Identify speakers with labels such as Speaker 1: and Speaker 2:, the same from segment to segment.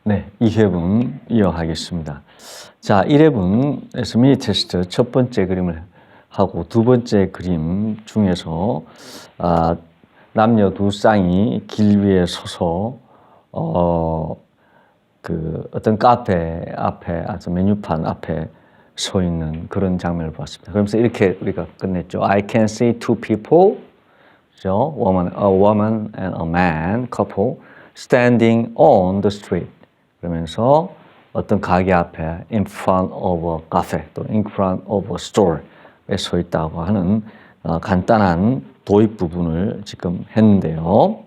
Speaker 1: 네, 2회분 이어가겠습니다. 자, 1회분에서 미니 테스트 첫 번째 그림을 하고 두 번째 그림 중에서 남녀 두 쌍이 길 위에 서서 어떤 카페 앞에, 아주 메뉴판 앞에 서 있는 그런 장면을 봤습니다. 그러면서 이렇게 우리가 끝냈죠. I can see two people, 그죠? A woman and a man, couple, standing on the street. 그러면서 어떤 가게 앞에 in front of a cafe 또 in front of a store에 서 있다고 하는 간단한 도입 부분을 지금 했는데요.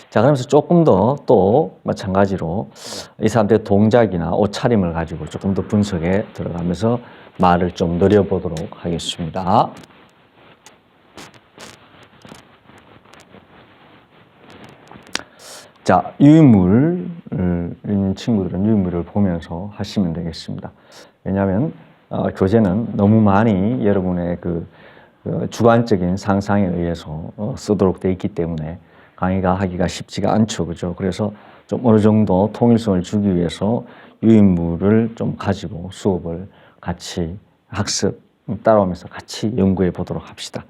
Speaker 1: 자, 그러면서 조금 더 또 마찬가지로 이 사람들의 동작이나 옷차림을 가지고 조금 더 분석에 들어가면서 말을 좀 늘려보도록 하겠습니다. 자, 유인물인 친구들은 유인물을 보면서 하시면 되겠습니다. 왜냐하면 교재는 너무 많이 여러분의 그 주관적인 상상에 의해서 쓰도록 되어 있기 때문에 강의가 하기가 쉽지가 않죠. 그죠? 그래서 좀 어느 정도 통일성을 주기 위해서 유인물을 좀 가지고 수업을 같이 학습 따라오면서 같이 연구해 보도록 합시다.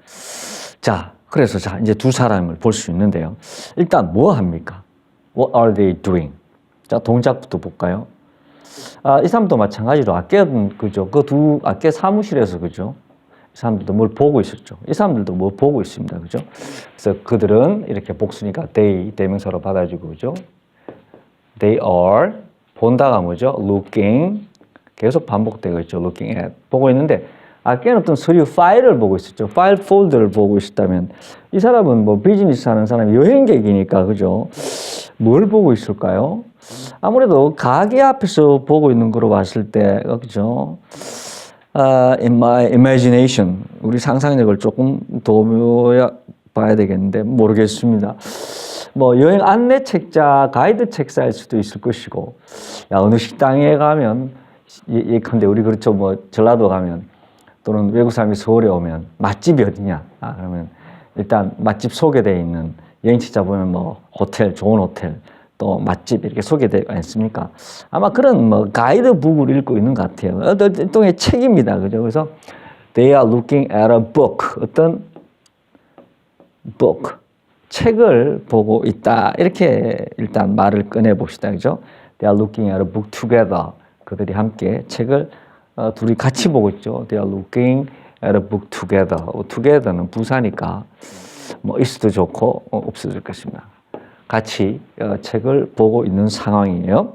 Speaker 1: 자, 그래서 이제 두 사람을 볼 수 있는데요. 일단 뭐 합니까? What are they doing? 자, 동작부터 볼까요? 이 사람도 마찬가지로 그죠? 아까 사무실에서, 그죠? 이 사람들도 뭘 보고 있었죠. 이 사람들도 뭐 보고 있습니다. 그죠? 그래서 그들은 이렇게 복수니까 they, 대명사로 받아주고, 그죠? They are, 본다가 뭐죠? Looking, 계속 반복되고 있죠. Looking at, 보고 있는데, 아까는 어떤 서류 파일을 보고 있었죠. 파일 폴더를 보고 있었다면, 이 사람은 뭐 비즈니스 하는 사람이 여행객이니까, 그죠? 뭘 보고 있을까요? 아무래도 가게 앞에서 보고 있는 거로 봤을 때, 그죠? In my imagination, 우리 상상력을 조금 더 봐야 되겠는데, 모르겠습니다. 뭐, 여행 안내 책자, 가이드 책사일 수도 있을 것이고, 야, 어느 식당에 가면, 예컨대 우리 그렇죠. 뭐, 전라도 가면, 또는 외국 사람이 서울에 오면, 맛집이 어디냐? 그러면 일단 맛집 소개되어 있는 여행 책자 보면 뭐, 호텔, 좋은 호텔, 또 맛집 이렇게 소개되지 않습니까? 아마 그런 뭐 가이드북을 읽고 있는 것 같아요. 일종의 책입니다. 그죠? 그래서 they are looking at a book. 어떤 book. 책을 보고 있다. 이렇게 일단 말을 꺼내 봅시다. 그죠? They are looking at a book together. 그들이 함께 책을 둘이 같이 보고 있죠. They are looking at a book together. together는 부사니까 뭐 있어도 좋고 없어도 좋을 것입니다. 같이 책을 보고 있는 상황이에요.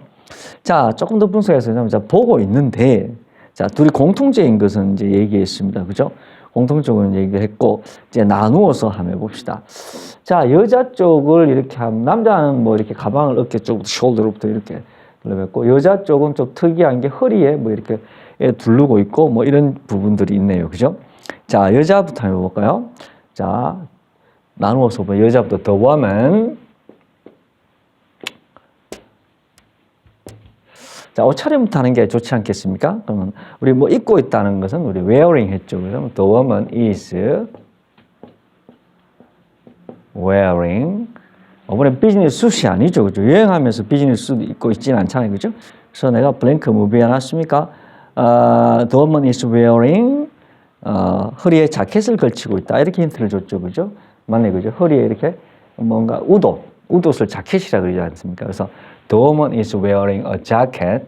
Speaker 1: 자, 조금 더 분석해서 자, 보고 있는데, 자, 둘이 공통적인 것은 이제 얘기했습니다. 그죠? 공통적으로 얘기했고, 이제 나누어서 한번 해봅시다. 자, 여자 쪽을 이렇게 하면, 남자는 뭐 이렇게 가방을 어깨 쪽부터, 숄더로부터 이렇게 둘러맸고, 여자 쪽은 좀 특이한 게 허리에 뭐 이렇게 두르고 있고, 뭐 이런 부분들이 있네요. 그죠? 자, 여자부터 한번 해볼까요? 자, 나누어서 보면 여자부터 the woman. 자, 옷차림부터 하는 게 좋지 않겠습니까? 그러면 우리 뭐 입고 있다는 것은 우리 wearing 했죠. 그래서 the woman is wearing. 이번에 비즈니스 숫이 아니죠. 그죠? 여행하면서 비즈니스 숫 입고 있지는 않잖아요. 그죠? 그래서 내가 블랭크 무비 해놨습니까? The woman is wearing 허리에 자켓을 걸치고 있다. 이렇게 힌트를 줬죠. 그죠? 맞네. 그죠? 허리에 이렇게 뭔가 웃옷을 자켓이라 그러지 않습니까? 그래서 the woman is wearing a jacket.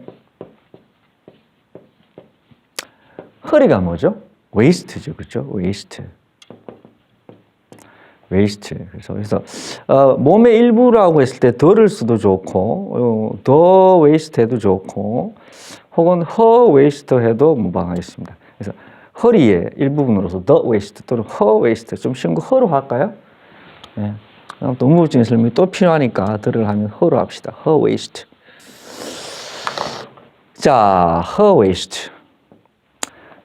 Speaker 1: 허리가 뭐죠? waist죠, 그렇죠? waist. 그래서 몸의 일부라고 했을 때 the를 써도 좋고, the waist 해도 좋고, 혹은 her waist 해도 무방하겠습니다. 그래서 허리의 일부분으로서 the waist 또는 her waist 좀 쉬운 거 her로 할까요? 네. 또 의무적인 설명이 또 필요하니까 들을 하면 her로 합시다. her waist. 자, her waist.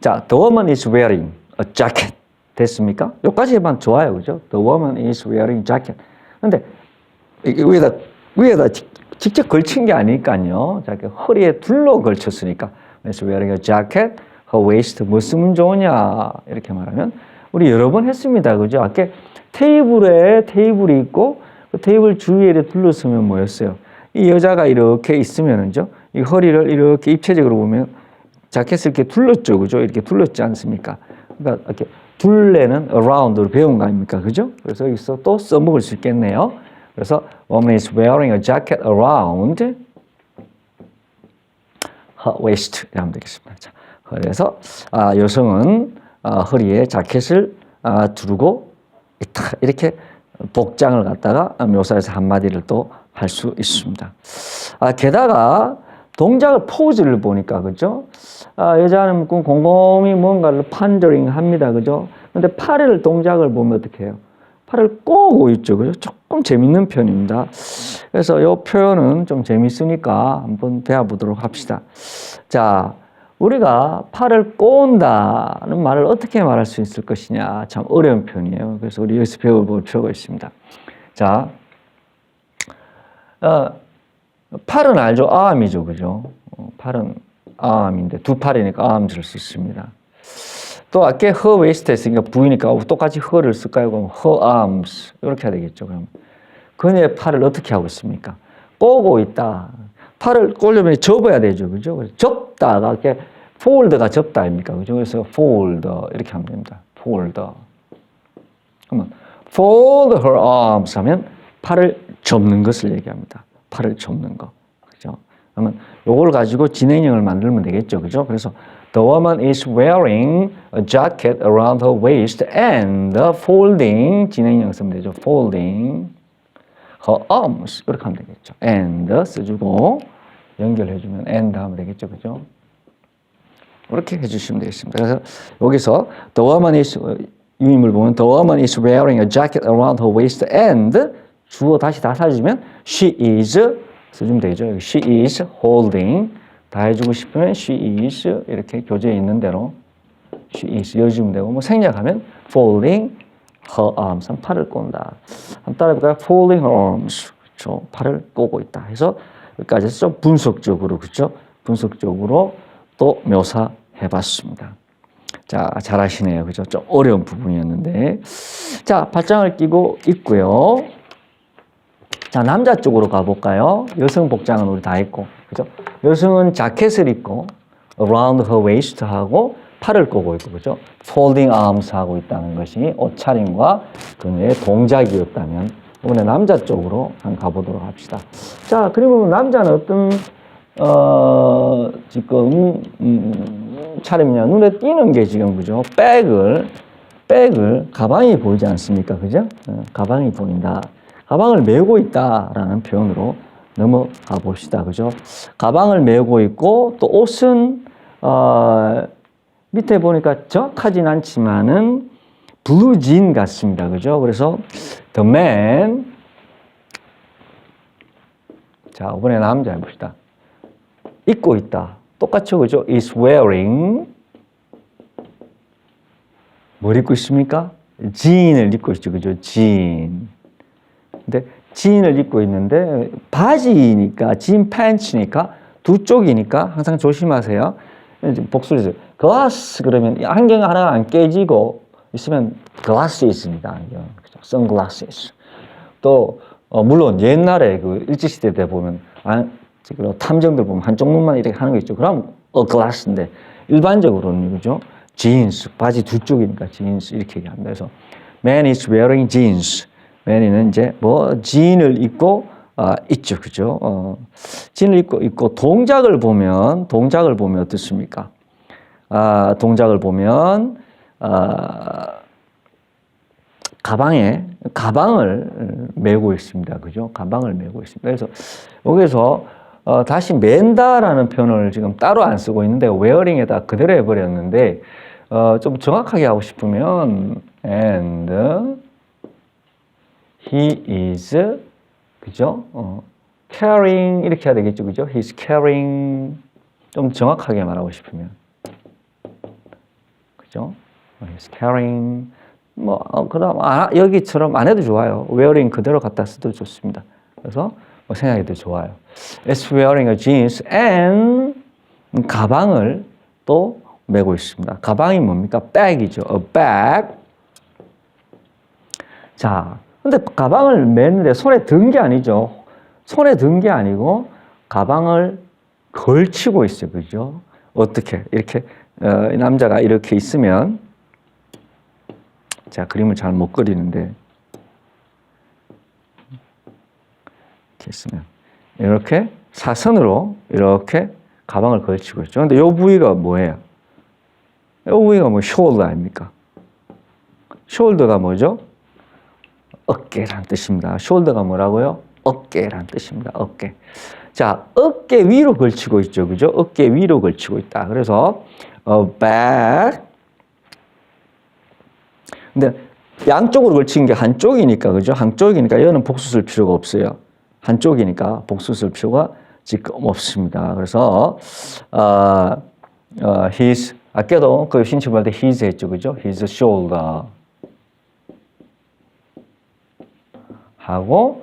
Speaker 1: 자, the woman is wearing a jacket. 됐습니까? 여기까지 해보면 좋아요. 그죠? The woman is wearing jacket. 근데 위에다 직접 걸친 게 아니니까요. 자, 허리에 둘러 걸쳤으니까. is wearing a jacket. her waist 뭐 쓰면 좋으냐? 이렇게 말하면 우리 여러 번 했습니다. 그죠? 아까 테이블에 테이블이 있고 그 테이블 주위에 둘러서면 뭐였어요? 이 여자가 이렇게 있으면은죠, 이 허리를 이렇게 입체적으로 보면 자켓을 이렇게 둘렀죠, 그죠? 이렇게 둘렀지 않습니까? 그러니까 이렇게 둘레는 around로 배운 거 아닙니까, 그죠? 그래서 여기서 또 써먹을 수 있겠네요. 그래서 woman is wearing a jacket around her waist 하면 되겠습니다. 자, 그래서 여성은 허리에 자켓을 두르고 있다. 이렇게 복장을 갖다가 묘사해서 한마디를 또 할 수 있습니다. 게다가 동작을 포즈를 보니까 그죠? 여자는 곰곰이 뭔가를 판저링 합니다. 그죠? 근데 팔을 동작을 보면 어떻게 해요? 팔을 꼬고 있죠. 그죠? 조금 재밌는 편입니다. 그래서 이 표현은 좀 재밌으니까 한번 배워보도록 합시다. 자, 우리가 팔을 꼬은다는 말을 어떻게 말할 수 있을 것이냐. 참 어려운 표현이에요. 그래서 우리 여기서 배워볼 필요가 있습니다. 자, 팔은 알죠? arm이죠. 그죠? 팔은 arm인데 두 팔이니까 arms를 쓰습니다. 또 아까 her waist 했으니까 V니까 똑같이 her를 쓸까요? 그럼 her arms 이렇게 해야 되겠죠. 그럼 그녀의 팔을 어떻게 하고 있습니까? 꼬고 있다. 팔을 꼬려면 접어야 되죠. 그죠? 그래서 접다가 이렇게 fold가 접다 아닙니까? 그죠? 그래서 fold 이렇게 하면 됩니다. fold. 그러면 fold her arms 하면 팔을 접는 것을 얘기합니다. 팔을 접는 거. 그죠? 그러면 요걸 가지고 진행형을 만들면 되겠죠. 그죠? 그래서 the woman is wearing a jacket around her waist and folding 진행형 쓰면 되죠. folding her arms 이렇게 하면 되겠죠. and 써주고 연결해주면 and 하면 되겠죠. 그죠? 이렇게 해주시면 되겠습니다. 그래서 여기서 the woman is 유임을 보면 the woman is wearing a jacket around her waist and 주어 다시 다 사주면 she is 써주면 되죠. she is holding 다 해주고 싶으면 she is 이렇게 교재에 있는 대로 she is 여주면 되고 뭐 생략하면 folding her arms 팔을 꼰다. 한번 따라해볼까요? folding her arms 그렇죠. 팔을 꼬고 있다. 해서 여기까지 해서 좀 분석적으로 그렇죠. 분석적으로 또 묘사해봤습니다. 자, 잘하시네요. 그죠? 좀 어려운 부분이었는데 자, 팔짱을 끼고 있고요. 자, 남자 쪽으로 가볼까요? 여성 복장은 우리 다 했고, 그죠? 여성은 자켓을 입고, around her waist 하고, 팔을 꼬고 있고, 그죠? folding arms 하고 있다는 것이 옷차림과 그녀의 동작이었다면, 이번에 남자 쪽으로 한번 가보도록 합시다. 자, 그리고 남자는 어떤, 지금, 차림이냐. 눈에 띄는 게 지금, 그죠? 백을, 가방이 보이지 않습니까? 그죠? 가방이 보인다. 가방을 메고 있다라는 표현으로 넘어가 봅시다. 그죠? 가방을 메고 있고 또 옷은 밑에 보니까 정확하진 않지만은 블루진 같습니다. 그죠? 그래서 the man 자, 이번에 남자 해봅시다. 입고 있다. 똑같죠? 그죠? is wearing 뭘 입고 있습니까? 진을 입고 있죠. 그죠? 진. 근데 진을 입고 있는데 바지니까 진 팬츠니까 두 쪽이니까 항상 조심하세요. 복수리죠. 글라스 그러면 안경 하나가 안 깨지고 있으면 글라스 있습니다. 안경. 선글라스. 또 물론 옛날에 그 일제시대 때 보면 탐정들 보면 한쪽 눈만 이렇게 하는 거 있죠. 그럼 글라스인데 일반적으로는 그죠? 진스 바지 두 쪽이니까 진스 이렇게 얘기합니다. 그래서 man is wearing jeans. 맨이는 이제 진을 입고 있죠, 그죠? 진을 입고 있고 동작을 보면 어떻습니까? 동작을 보면 가방을 메고 있습니다, 그죠? 가방을 메고 있습니다. 그래서 여기서 다시 맨다라는 표현을 지금 따로 안 쓰고 있는데 wearing에다 그대로 해버렸는데 좀 정확하게 하고 싶으면 and he is 그죠? carrying 이렇게 해야 되겠죠, 그죠? He's carrying 좀 정확하게 말하고 싶으면 그죠? He's carrying 그다음 여기처럼 안 해도 좋아요. wearing 그대로 갖다 써도 좋습니다. 그래서 생각해도 좋아요. Is wearing a jeans and 가방을 또 메고 있습니다. 가방이 뭡니까? bag이죠. A bag. 자. 근데 가방을 메는데 손에 든 게 아니죠. 손에 든 게 아니고 가방을 걸치고 있어요. 그죠? 어떻게? 이렇게, 이 남자가 이렇게 있으면, 제가 그림을 잘 못 그리는데, 이렇게 있으면, 이렇게 사선으로 이렇게 가방을 걸치고 있죠. 근데 이 부위가 뭐예요? 이 부위가 뭐, shoulder 아닙니까? shoulder가 뭐죠? 어깨란 뜻입니다. shoulder가 뭐라고요? 어깨란 뜻입니다. 어깨. 자, 어깨 위로 걸치고 있죠. 그죠? 어깨 위로 걸치고 있다. 그래서, back. 근데 양쪽으로 걸친 게 한쪽이니까, 그죠? 한쪽이니까 얘는 복수 쓸 필요가 없어요. 한쪽이니까 복수 쓸 필요가 지금 없습니다. 그래서, his, 아까도 그 신체부할 때 his 했죠. 그죠? his shoulder. 하고,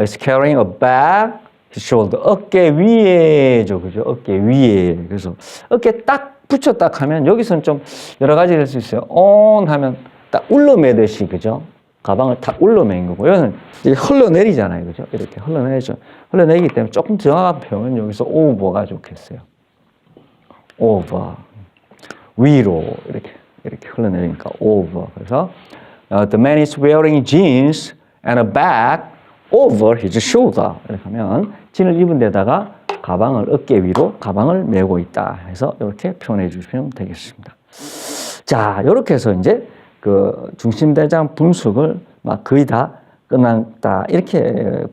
Speaker 1: is carrying a bag, his shoulder. 어깨 위에죠. 그죠? 어깨 위에. 그래서 어깨 딱 붙였다 하면 여기서는 좀 여러 가지 될 수 있어요. on 하면 딱 울러매듯이, 그죠? 가방을 딱 울러맨 거고, 여기는 이제 흘러내리잖아요. 그죠? 이렇게 흘러내리죠. 흘러내리기 때문에 조금 정확한 표현은 여기서 over가 좋겠어요. over. 위로. 이렇게 흘러내리니까 over. 그래서, the man is wearing jeans and a bag over his shoulder. 이렇게 하면, 진을 입은 데다가 가방을 어깨 위로 가방을 메고 있다 해서 이렇게 표현해 주시면 되겠습니다. 자, 이렇게 해서 이제 그 중심대장 분석을 막 거의 다 끝났다 이렇게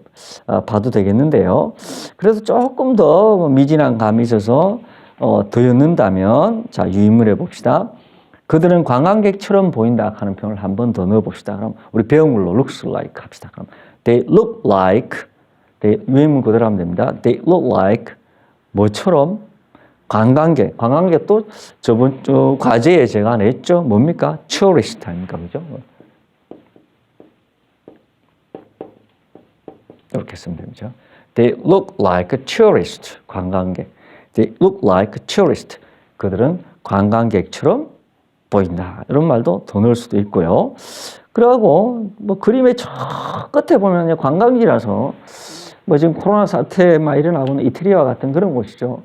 Speaker 1: 봐도 되겠는데요. 그래서 조금 더 미진한 감이 있어서 더 엮는다면, 자, 유인물해 봅시다. 그들은 관광객처럼 보인다 하는 표현을 한 번 더 넣어 봅시다. 그럼 우리 배운 걸로 looks like 합시다. 그럼 they look like, 유인물 그대로 하면 됩니다. They look like 뭐처럼? 관광객도 저번 주 과제에 제가 냈죠. 뭡니까? tourist 아닙니까? 그죠? 이렇게 쓰면 됩니다. They look like a tourist. 관광객. They look like a tourist. 그들은 관광객처럼 보인다. 이런 말도 더 넣을 수도 있고요. 그리고 뭐 그림의 저 끝에 보면 관광지라서 뭐 지금 코로나 사태 막 일어나고 있는 이태리와 같은 그런 곳이죠.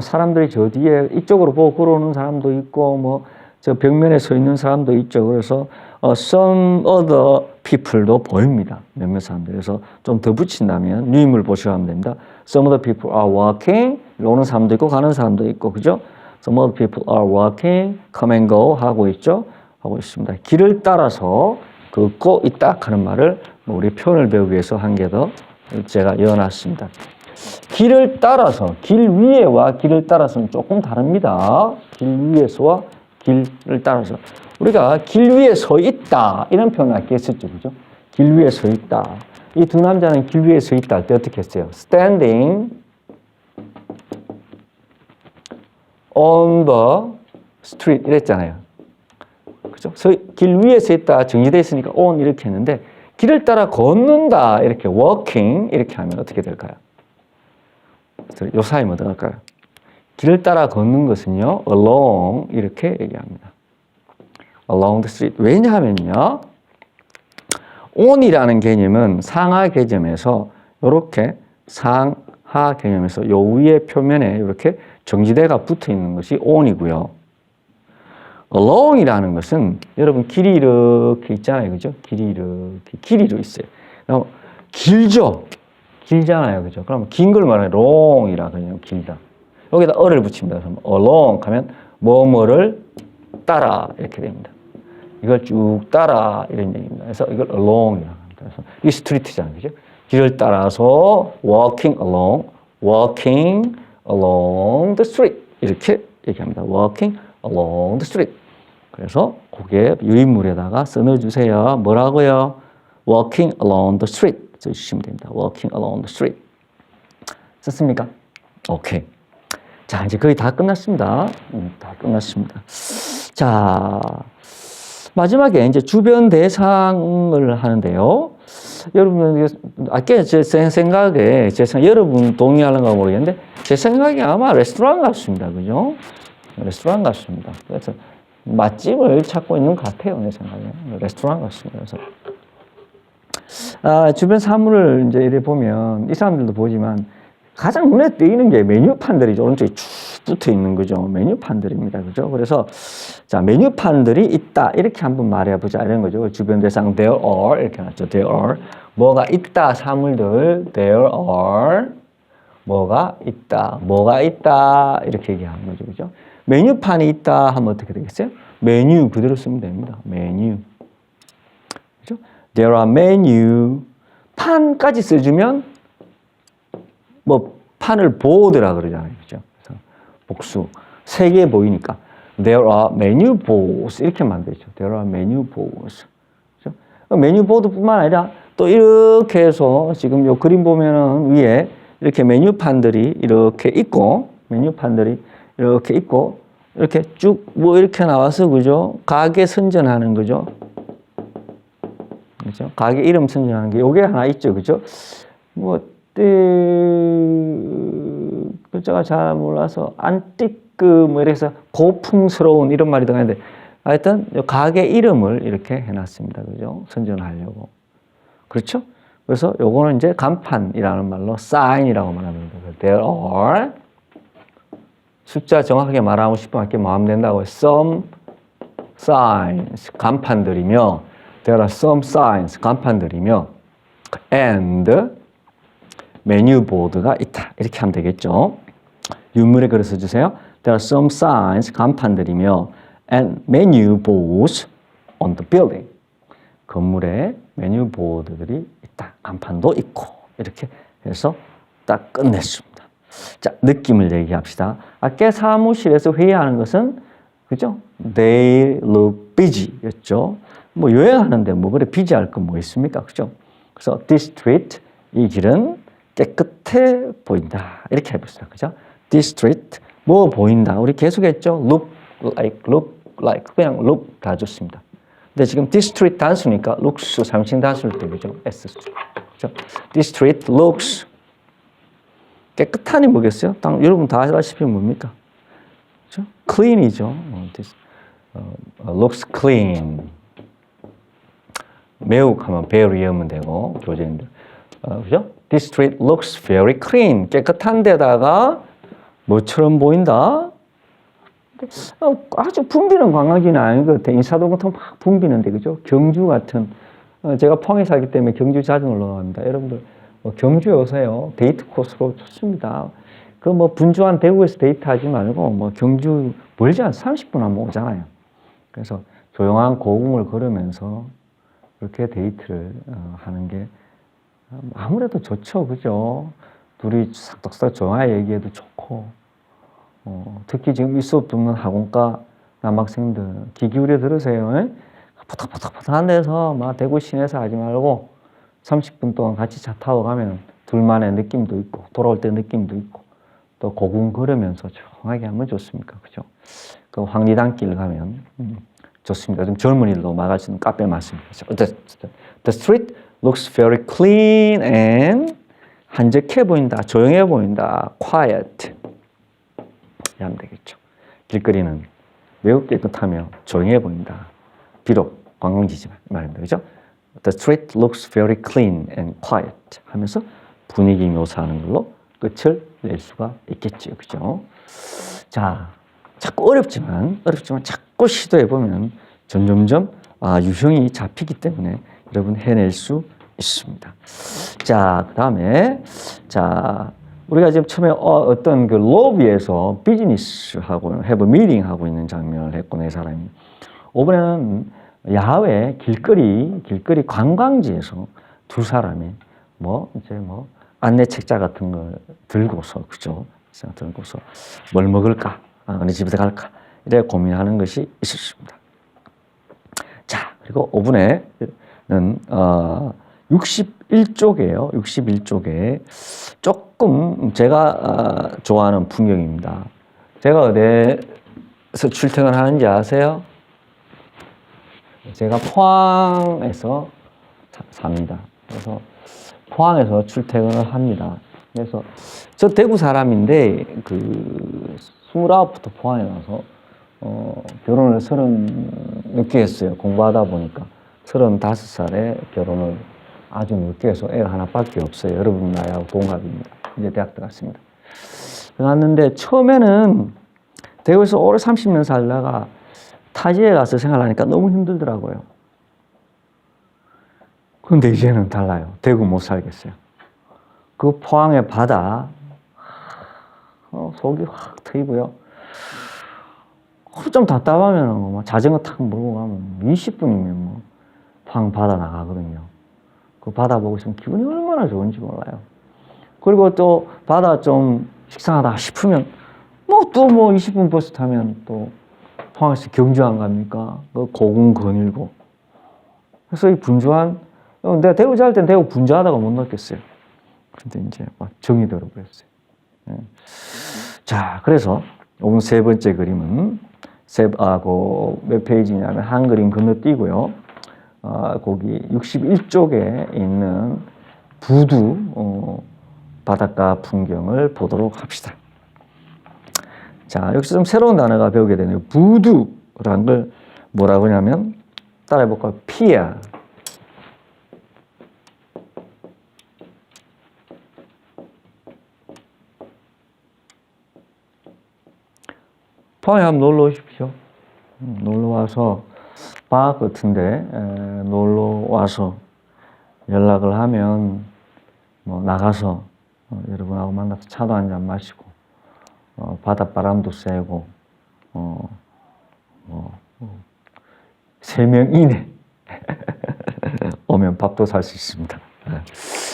Speaker 1: 사람들이 저 뒤에 이쪽으로 보고 걸어오는 사람도 있고 뭐 저 벽면에 서 있는 사람도 있죠. 그래서 some other people도 보입니다. 몇몇 사람들. 그래서 좀 더 붙인다면 유인물 보시고 하면 됩니다. Some other people are walking. 오는 사람도 있고 가는 사람도 있고, 그죠? Some other people are walking, come and go 하고 있죠. 하고 있습니다. 길을 따라서 걷고 있다 하는 말을 우리 표현을 배우기 위해서 한 개 더 제가 이어놨습니다. 길을 따라서, 길 위에와 길을 따라서는 조금 다릅니다. 길 위에서와 길을 따라서. 우리가 길 위에 서 있다 이런 표현을 아까 했었죠. 그죠? 길 위에 서 있다. 이 두 남자는 길 위에 서 있다 할 때 어떻게 했어요? Standing on the street 이랬잖아요. 그죠? 길 위에 서 있다 정리되어 있으니까 on 이렇게 했는데 길을 따라 걷는다 이렇게 walking 이렇게 하면 어떻게 될까요? 요 사이 뭐 들어갈까요? 길을 따라 걷는 것은요 along 이렇게 얘기합니다. along the street. 왜냐하면요 on이라는 개념은 상하 개념에서 이렇게 상하 개념에서 요 위에 표면에 이렇게 정지대가 붙어 있는 것이 on이고요. along이라는 것은 여러분 길이 이렇게 있잖아요. 그죠? 길이 이렇게 길이로 있어요. 그럼 길죠? 길잖아요. 그죠? 그럼 긴 걸 말하면 long이라 그러면 길다. 여기다 어를 붙입니다. 그럼 along 하면 뭐뭐를 따라 이렇게 됩니다. 이걸 쭉 따라 이런 얘기입니다. 그래서 이걸 along이라고 합니다. 그래서 이 스트리트잖아요. 그죠? 길을 따라서 walking along the street 이렇게 얘기합니다. walking along the street. 그래서 그게 유인물에다가 써넣어주세요. 뭐라고요? walking along the street 써주시면 됩니다. walking along the street. 썼습니까? 오케이. 자, 이제 거의 다 끝났습니다. 다 끝났습니다. 자, 마지막에 이제 주변 대상을 하는데요. 여러분, 아까 제 생각에, 여러분 동의하는가 모르겠는데, 제 생각에 아마 레스토랑 같습니다. 그죠? 레스토랑 같습니다. 그래서 맛집을 찾고 있는 것 같아요. 내 생각에. 레스토랑 같습니다. 그래서 주변 사물을 이제 이렇게 보면 이 사람들도 보지만 가장 눈에 띄는 게 메뉴판들이죠. 오른쪽에 쭉 붙어 있는 거죠. 메뉴판들입니다. 그죠? 그래서 자, 메뉴판들이 있다. 이렇게 한번 말해보자. 이런 거죠. 주변 대상 there are 이렇게 나왔죠. there are 뭐가 있다. 사물들 there are 뭐가 있다. 뭐가 있다. 이렇게 얘기하는 거죠. 그죠? 메뉴판이 있다 하면 어떻게 되겠어요? 메뉴 그대로 쓰면 됩니다. 메뉴. 그죠? There are menu. 판까지 써주면 뭐 판을 보드라 그러잖아요. 그죠? 그래서 복수. 세 개 보이니까 There are menu boards 이렇게 만들죠. There are menu boards. 그죠? 메뉴 보드뿐만 아니라 또 이렇게 해서 지금 요 그림 보면은 위에 이렇게 메뉴판들이 이렇게 있고 메뉴판들이 이렇게 있고 이렇게 쭉 뭐 이렇게 나와서 그죠? 가게 선전하는 거죠. 그죠? 가게 이름 선전하는 게 요게 하나 있죠. 그죠? 뭐 글자가 잘 몰라서 안티크 뭐 이래서 고풍스러운 이런 말이 들어가는데 하여튼 가게 이름을 이렇게 해놨습니다. 그죠? 선전하려고. 그렇죠? 그래서 요거는 이제 간판이라는 말로 sign이라고 말합니다. There are 숫자 정확하게 말하고 싶으면 이렇게 마음 된다고 some signs 간판들이며 there are some signs 간판들이며 and 메뉴 보드가 있다. 이렇게 하면 되겠죠. 유물에 글을 써주세요. There are some signs 간판들이며 and menu boards on the building. 건물에 메뉴 보드들이 있다. 간판도 있고 이렇게 해서 딱 끝냈습니다. 자, 느낌을 얘기합시다. 아까 사무실에서 회의하는 것은 그죠? They look busy 였죠. 뭐 여행하는데 뭐 그래 비지할 건 뭐 있습니까? 그죠? 그래서 this street 이 길은 깨끗해 보인다. 이렇게 해봅시다. 그죠? This street 뭐 보인다. 우리 계속했죠. look like 그냥 look 다 좋습니다. 근데 지금 this street 단수니까 looks 상징 단수일 때 그죠? S 그죠? This street looks 깨끗하니 뭐겠어요? 여러분 다 아시다시피 뭡니까? 그죠? clean이죠. looks clean. 매우 하면 very 하면 되고 교재인들. 그죠? This street looks very clean. 깨끗한 데다가 뭐처럼 보인다? 아주 붐비는 관광지는 아닌 것 같아요. 인사동 같은 막 붐비는데, 그죠? 경주 같은. 제가 포항에 살기 때문에 경주 자주 놀러 갑니다. 여러분들, 경주에 오세요. 데이트 코스로 좋습니다. 그 뭐 분주한 대구에서 데이트하지 말고, 뭐 경주 멀지 않아 30분 하면 오잖아요. 그래서 조용한 고궁을 걸으면서 그렇게 데이트를 하는 게 아무래도 좋죠. 그죠? 둘이 싹둑싹 조용하게 얘기해도 좋고, 특히 지금 수업 듣는 학원과 남학생들 귀 기울여 들으세요. 포탁포탁포탁한 데서 막 대구 시내에서 하지 말고 30분 동안 같이 차 타고 가면 둘만의 느낌도 있고 돌아올 때 느낌도 있고 또 고궁 걸으면서 조용하게 하면 좋습니까? 그죠? 그 황리단길 가면 좋습니다. 좀 젊은이들도 막을 수 있는 카페 맞습니다. The street looks very clean and 한적해 보인다. 조용해 보인다. quiet. 하면 되겠죠. 길거리는 매우 깨끗하며 조용해 보인다. 비록 관광지지만 말입니다. 그죠? The street looks very clean and quiet 하면서 분위기 묘사하는 걸로 끝을 낼 수가 있겠죠. 그죠? 자, 자꾸 어렵지만 자꾸 시도해 보면 점점점 유형이 잡히기 때문에 여러분 해낼 수 있습니다. 자, 그다음에 우리가 지금 처음에 어떤 그 로비에서 비즈니스하고 have a meeting 하고 있는 장면을 했고 네 사람이 이번에는 야외 길거리 관광지에서 두 사람이 안내 책자 같은 걸 들고서 그죠? 들고서 뭘 먹을까? 어느 집에 갈까? 이래 고민하는 것이 있었습니다. 자, 그리고 5분에는 61쪽이에요. 61쪽에 조금 제가 좋아하는 풍경입니다. 제가 어디에서 출퇴근하는지 아세요? 제가 포항에서 삽니다. 그래서 포항에서 출퇴근을 합니다. 그래서 저 대구 사람인데 29부터 포항에 가서 결혼을 36개 했어요. 공부하다 보니까 35살에 결혼을 아주 늦게 해서 애가 하나밖에 없어요. 여러분 나이하고 동갑입니다. 이제 대학 들어갔습니다. 들어갔는데 처음에는 대구에서 오래 30년 살다가 타지에 가서 생활하니까 너무 힘들더라고요. 근데 이제는 달라요. 대구 못 살겠어요. 그 포항의 바다, 속이 확 트이고요. 좀 답답하면 뭐 자전거 타고 몰고 가면 20분이면 뭐 포항 바다 나가거든요. 그 바다 보고 있으면 기분이 얼마나 좋은지 몰라요. 그리고 또 바다 좀 식상하다 싶으면 또 20분 버스 타면 또 포항에서 경주 안 갑니까? 그 고궁 거닐고. 그래서 이 분주한, 내가 대구 잘 땐 대구 분주하다가 못 느꼈어요. 근데 이제 막 정이 들어버렸어요. 네. 자, 그래서 오늘 세 번째 그림은 몇 페이지냐면 한 그림 건너뛰고요. 거기 61쪽에 있는 부두 바닷가 풍경을 보도록 합시다. 자, 여기서 좀 새로운 단어가 배우게 되네요. 부두라는 걸 뭐라고 하냐면 따라해볼까요? 피어. 포항에 한번 놀러 오십시오. 놀러 와서 방학 같은데 놀러 와서 연락을 하면 뭐 나가서 여러분하고 만나서 차도 한잔 마시고 바닷바람도 쐬고 3명 이내 오면 밥도 살 수 있습니다.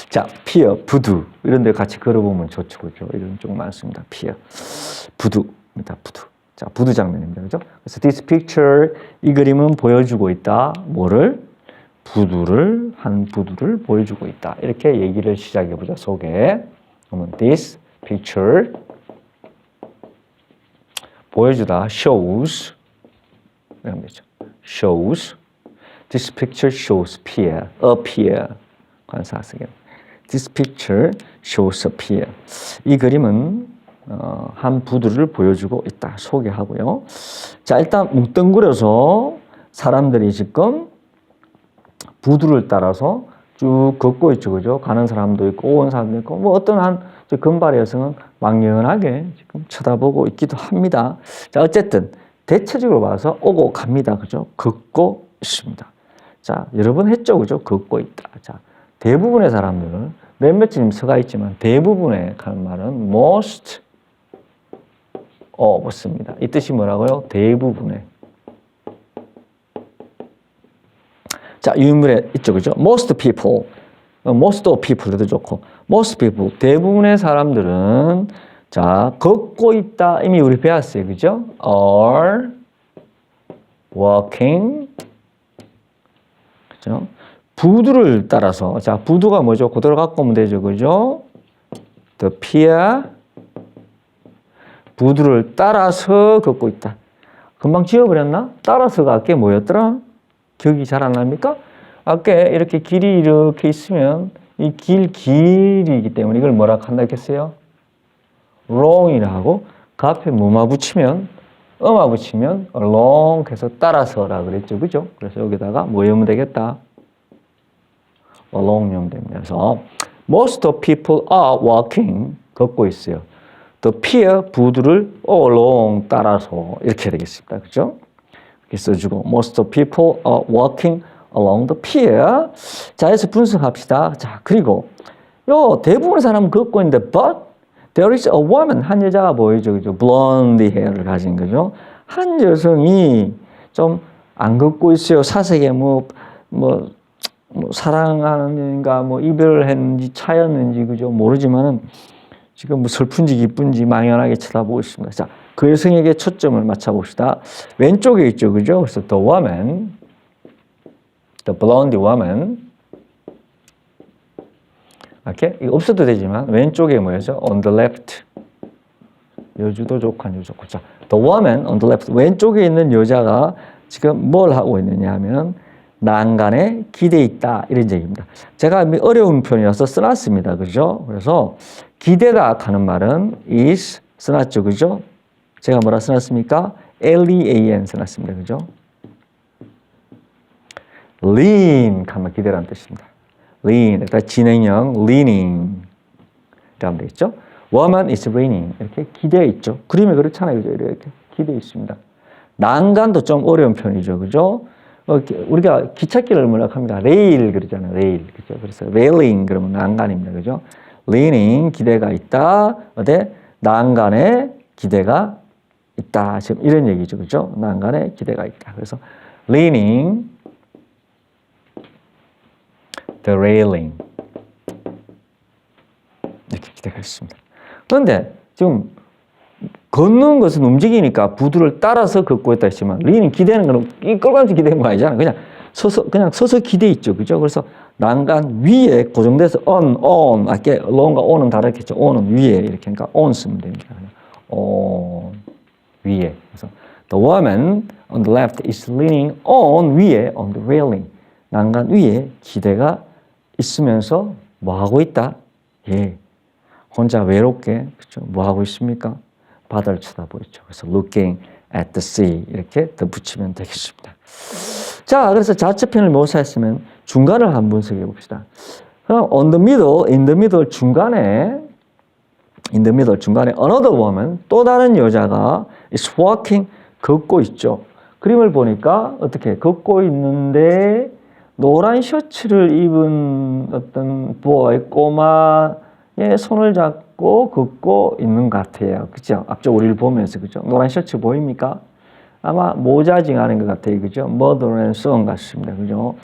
Speaker 1: 자, 피어, 부두 이런 데 같이 걸어보면 좋죠, 그죠? 이런 쪽 많습니다. 피어, 부두입니다. 부두. 자, 부두 장면입니다. 그죠? 그래서 this picture, 이 그림은 보여주고 있다. 뭐를? 한 부두를 보여주고 있다. 이렇게 얘기를 시작해 보자. 소개. 그러면 this picture 보여주다. shows. 이런 거죠. shows. This picture shows pier. a pier. 관사하세요. This picture shows a pier. 이 그림은 한 부두를 보여주고 있다. 소개하고요. 자, 일단 뭉뚱그려서 사람들이 지금 부두를 따라서 쭉 걷고 있죠. 그죠? 가는 사람도 있고, 온 사람도 있고, 뭐 어떤 한 금발의 여성은 막연하게 지금 쳐다보고 있기도 합니다. 자, 어쨌든 대체적으로 봐서 오고 갑니다. 그죠? 걷고 있습니다. 자, 여러 번 했죠. 그죠? 걷고 있다. 자, 대부분의 사람들은 몇몇이 서가 있지만 대부분의 하는 말은 most 없습니다. 이 뜻이 뭐라고요? 대부분의. 자, 유인물에 있죠, 그죠? Most people, most of people도 좋고, most people, 대부분의 사람들은 자, 걷고 있다. 이미 우리 배웠어요, 그죠? Are walking, 그죠? 부두를 따라서, 자, 부두가 뭐죠? 그대로 갖고 오면 되죠, 그죠? The pier, 부두를 따라서 걷고 있다. 금방 지워버렸나? 따라서가 아까 뭐였더라? 기억이 잘 안 납니까? 아까 이렇게 길이 이렇게 있으면 이 길이기 때문에 이걸 뭐라 한다 했겠어요? long이라 하고 그 앞에 뭐마 붙이면 어마 붙이면 along 해서 따라서라 그랬죠. 그죠? 그래서 여기다가 뭐 외우면 되겠다? along 외우면 됩니다. 그래서 most of people are walking 걷고 있어요. The pier 부두를 along 따라서 이렇게 되겠습니다. 그죠? 이렇게 써주고 most of people are walking along the pier. 자, 해서 분석합시다. 자, 그리고 요 대부분의 사람은 걷고 있는데 but there is a woman 한 여자가 보이죠. 그죠? blonde hair를 가진 거죠. 한 여성이 좀 안 걷고 있어요. 사색에 뭐 사랑하는가 뭐 이별을 했는지 차였는지 그죠? 모르지만은 지금 뭐 슬픈지 기쁜지 망연하게 쳐다보고 있습니다. 자, 그 여성에게 초점을 맞춰봅시다. 왼쪽에 있죠, 그죠? 그래서 the woman, the blonde woman. 이렇게 이거 없어도 되지만 왼쪽에 뭐였죠? On the left. 여주도 좋고 안 좋고. 자, the woman on the left. 왼쪽에 있는 여자가 지금 뭘 하고 있느냐 하면 난간에 기대 있다 이런 얘기입니다. 제가 어려운 표현이라서 써놨습니다. 그죠? 그래서 기대다 하는 말은 is 써놨죠. 그죠? 제가 뭐라 써놨습니까? lean 써놨습니다. 그죠? lean 하면 기대라는 뜻입니다. lean, 진행형 leaning 이라면 되겠죠. woman is leaning 이렇게 기대어 있죠. 그림에 그렇잖아요, 그죠? 이렇게 기대어 있습니다. 난간도 좀 어려운 편이죠, 그죠? 우리가 기찻길을 뭐라고 합니까? 레일 그러잖아요, 레일, 그죠? 그래서 railing 그러면 난간입니다, 그죠? leaning 기대가 있다, 어때? 난간에 기대가 있다. 지금 이런 얘기죠, 그죠? 난간에 기대가 있다. 그래서 leaning the railing 이렇게 기대가 있습니다. 그런데 지금 걷는 것은 움직이니까 부두를 따라서 걷고 있다 했지만 leaning 기대는 거는 끌어가면서 기대는 거 아니잖아요. 그냥 서서 기대 있죠, 그죠? 그래서 난간 위에 고정돼서 on, 아까 on과 on은 다르겠죠. on은 위에 이렇게 그러니까 on 쓰면 됩니다. on 위에. 그래서 the woman on the left is leaning on 위에 on the railing. 난간 위에 기대가 있으면서 뭐 하고 있다? 예, 혼자 외롭게 그렇죠? 뭐 하고 있습니까? 바다를 쳐다보고 있죠. 그래서 looking at the sea 이렇게 덧붙이면 되겠습니다. 자, 그래서 자체편을 묘사했으면 중간을 한번 분석해 봅시다. 그럼 on the middle, in the middle 중간에 another woman 또 다른 여자가 is walking 걷고 있죠. 그림을 보니까 어떻게 걷고 있는데 노란 셔츠를 입은 어떤 boy 꼬마의 손을 잡고 걷고 있는 것 같아요. 그죠? 앞쪽 우리를 보면서 그죠? 노란 셔츠 보입니까? 아마 모자징하는 것 같아요. 그죠? mother and son 같습니다. 그죠?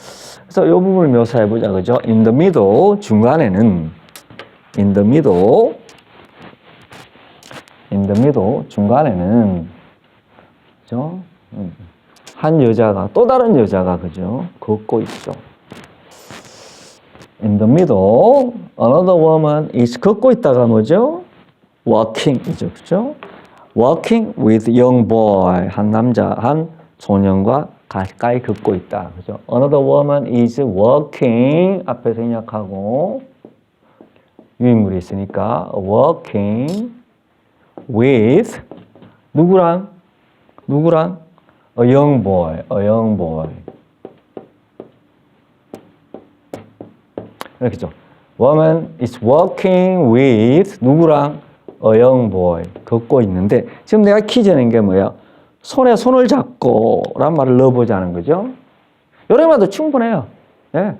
Speaker 1: 그래서 이 부분을 묘사해 보자. 그죠? in the middle 중간에는 중간에는 그죠? 한 여자가 또 다른 여자가 그죠? 걷고 있죠. In the middle, another woman is 걷고 있다가 뭐죠? walking이죠, 그죠? Walking with young boy 한 소년과 가까이 걷고 있다, 그죠? Another woman is walking 앞에 생략하고 유인물이 있으니까 walking with 누구랑? A young boy. 이렇게죠. Woman is walking with 누구랑? A young boy. 걷고 있는데 지금 내가 퀴즈 낸 게 뭐야? 손에 손을 잡고 란 말을 넣어보자는 거죠. 이런 말도 충분해요. 예.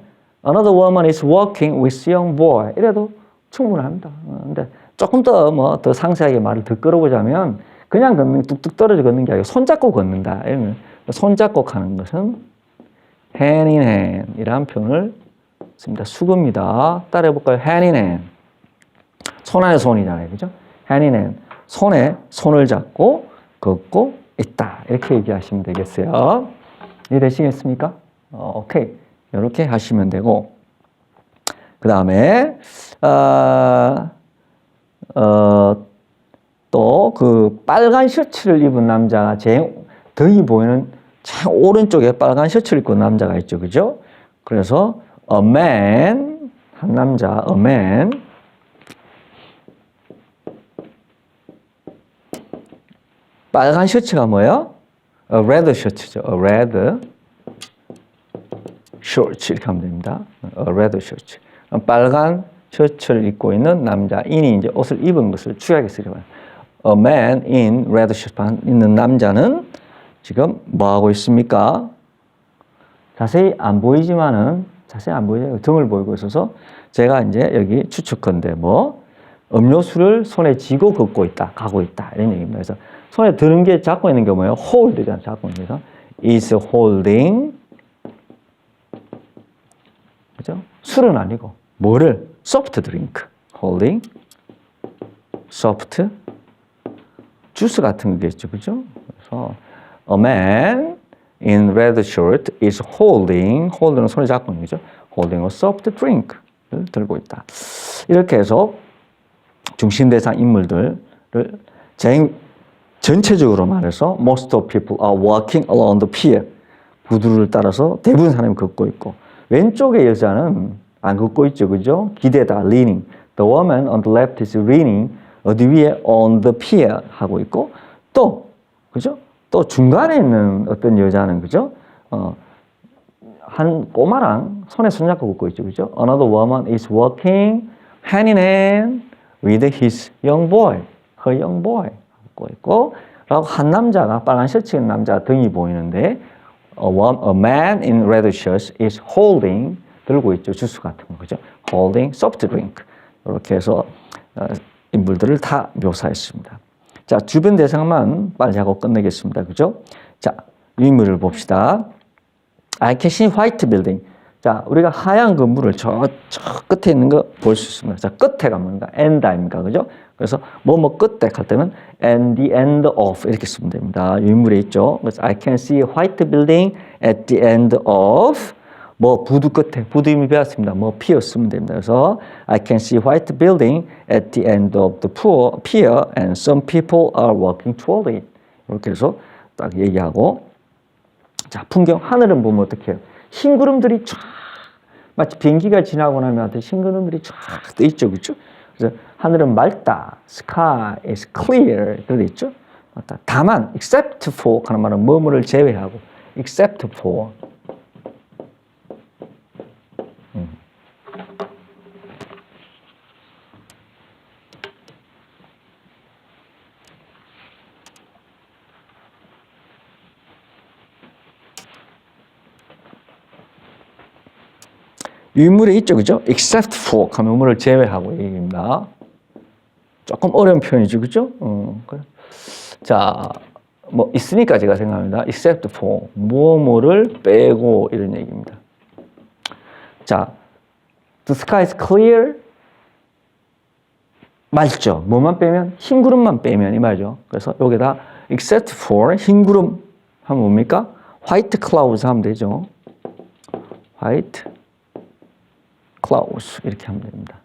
Speaker 1: Another woman is walking with young boy. 이래도 충분합니다. 근데 조금 더 상세하게 말을 더 끌어보자면 그냥 걷는 뚝뚝 떨어져 걷는 게 아니고 손잡고 걷는다. 이러면 손잡고 가는 것은 hand in hand 이라는 표현을 씁니다. 수구입니다. 따라해볼까요? hand in hand. 손 안에 손이잖아요. 그죠? hand in hand. 손에 손을 잡고 걷고 있다. 이렇게 얘기하시면 되겠어요. 이해되시겠습니까? 오케이. 이렇게 하시면 되고 그 다음에 또 그 빨간 셔츠를 입은 남자가 덩이 보이는 참 오른쪽에 빨간 셔츠를 입고 남자가 있죠. 그죠? 그래서 a man 한 남자 a man 빨간 셔츠가 뭐예요? a red 셔츠죠. a red shorts 이렇게 하면 됩니다. a red shorts. 빨간 셔츠를 입고 있는 남자인이 이제 옷을 입은 것을 추하게 쓰려고 해요. A man in red shirt 있는 남자는 지금 뭐 하고 있습니까? 자세히 안 보이지만은 등을 보이고 있어서 제가 이제 여기 추측컨대 뭐 음료수를 손에 쥐고 걷고 있다, 가고 있다 이런 얘기입니다. 그래서 손에 드는 게 잡고 있는 게 뭐예요? hold잖아요. 잡고 있는 거. is holding 그죠? 술은 아니고 뭐를? soft drink. holding soft 주스 같은 거겠죠. 그죠? 그래서 a man in red shirt is holding은 손에 잡고 있는 거죠. holding a soft drink를 들고 있다. 이렇게 해서 중심 대상 인물들을 전체적으로 말해서 most of people are walking along the pier. 부두를 따라서 대부분 사람이 걷고 있고 왼쪽의 여자는 안 걷고 있죠. 그죠? 기대다, leaning. The woman on the left is leaning. 어디 위에 on the pier 하고 있고 또 그죠? 또 중간에 있는 어떤 여자는 그죠? 한 꼬마랑 손에 손잡고 걷고 있죠. 그죠? Another woman is walking hand in hand with his young boy. her young boy. 걷고 있고, 라고 한 남자가, 빨간 셔츠 입은 남자가 등이 보이는데, a man in red shirt is holding, 들고 있죠. 주스 같은 거. 그죠? holding soft drink. 이렇게 해서 인물들을 다 묘사했습니다. 자, 주변 대상만 빨리 하고 끝내겠습니다. 그죠? 자, 인물을 봅시다. I can see white building. 자, 우리가 하얀 건물을 저 끝에 있는 거 볼 수 있습니다. 자, 끝에가 뭔가? end입니까? 그죠? 그래서 뭐뭐 끝에 할 때는 and the end of 이렇게 쓰면 됩니다. 인물에 있죠. 그래서 I can see a white building at the end of 뭐 부두 끝에, 부두 이미 배웠습니다. 뭐 pier 쓰면 됩니다. 그래서 I can see a white building at the end of the pier and some people are walking toward it. 이렇게 해서 딱 얘기하고, 자, 풍경, 하늘은 보면 어떻게 해요? 흰 구름들이 쫙, 마치 비행기가 지나고 나면 흰 구름들이 쫙 떠 있죠. 그렇죠? 그래서 하늘은 맑다. Sky is clear. 그래 있죠? 다만, except for 하는 말은 뭐뭐를 제외하고, except for. 유인물에 있죠, 그죠? except for 하면 뭐를 제외하고 얘기입니다. 조금 어려운 표현이죠, 그죠? 그래. 자, 뭐 있으니까 제가 생각합니다. except for 뭐뭐를 빼고 이런 얘기입니다. 자, the sky is clear. 맑죠. 뭐만 빼면 흰 구름만 빼면 이 말이죠. 그래서 여기다 except for 흰 구름 하면 뭡니까? white clouds 하면 되죠. white clouds 이렇게 하면 됩니다.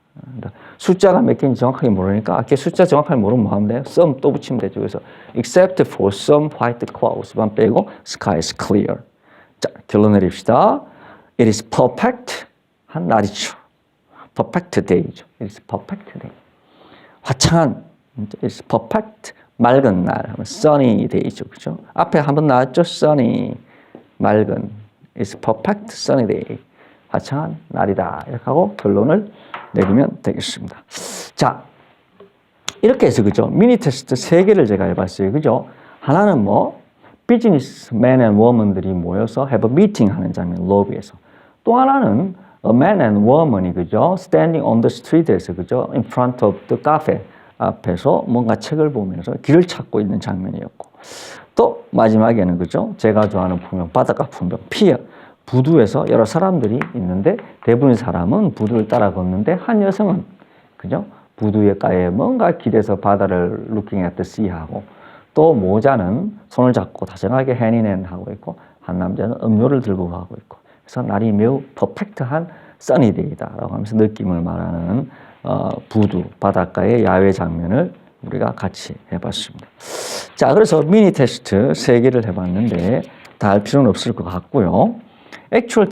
Speaker 1: 숫자가 몇 개인지 정확하게 모르니까 걔 숫자 정확하게 모르면 뭐 하면 돼요? some 또 붙이면 되죠. 그래서 except for some white clouds만 빼고 sky is clear. 자, 결론 내립시다. It is perfect 한 날이죠. perfect day죠. It is perfect day. 화창한 it is perfect 맑은 날 하면 sunny day죠. 그죠? 앞에 한번 나왔죠. sunny 맑은 It is perfect sunny day. 화창한 날이다. 이렇게 하고 결론을 내리면 되겠습니다. 자, 이렇게 해서 그죠? 미니 테스트 3개를 제가 해봤어요. 그죠? 하나는 뭐 비즈니스맨 앤 워먼들이 모여서 have a meeting 하는 장면, 로비에서. 또 하나는 a man and woman이 그죠? standing on the street에서 그죠? in front of the cafe 앞에서 뭔가 책을 보면서 길을 찾고 있는 장면이었고, 또 마지막에는 그죠? 제가 좋아하는 풍경, 바닷가 풍경, 피어. 부두에서 여러 사람들이 있는데 대부분의 사람은 부두를 따라 걷는데 한 여성은 그죠? 부두의 가에 뭔가 길에서 바다를 looking at the sea 하고, 또 모자는 손을 잡고 다정하게 hand in hand 하고 있고, 한 남자는 음료를 들고 가고 있고, 그래서 날이 매우 퍼펙트한 sunny day다라고 하면서 느낌을 말하는 부두 바닷가의 야외 장면을 우리가 같이 해봤습니다. 자, 그래서 미니 테스트 3개를 해봤는데 다 할 필요는 없을 것 같고요. 액츄얼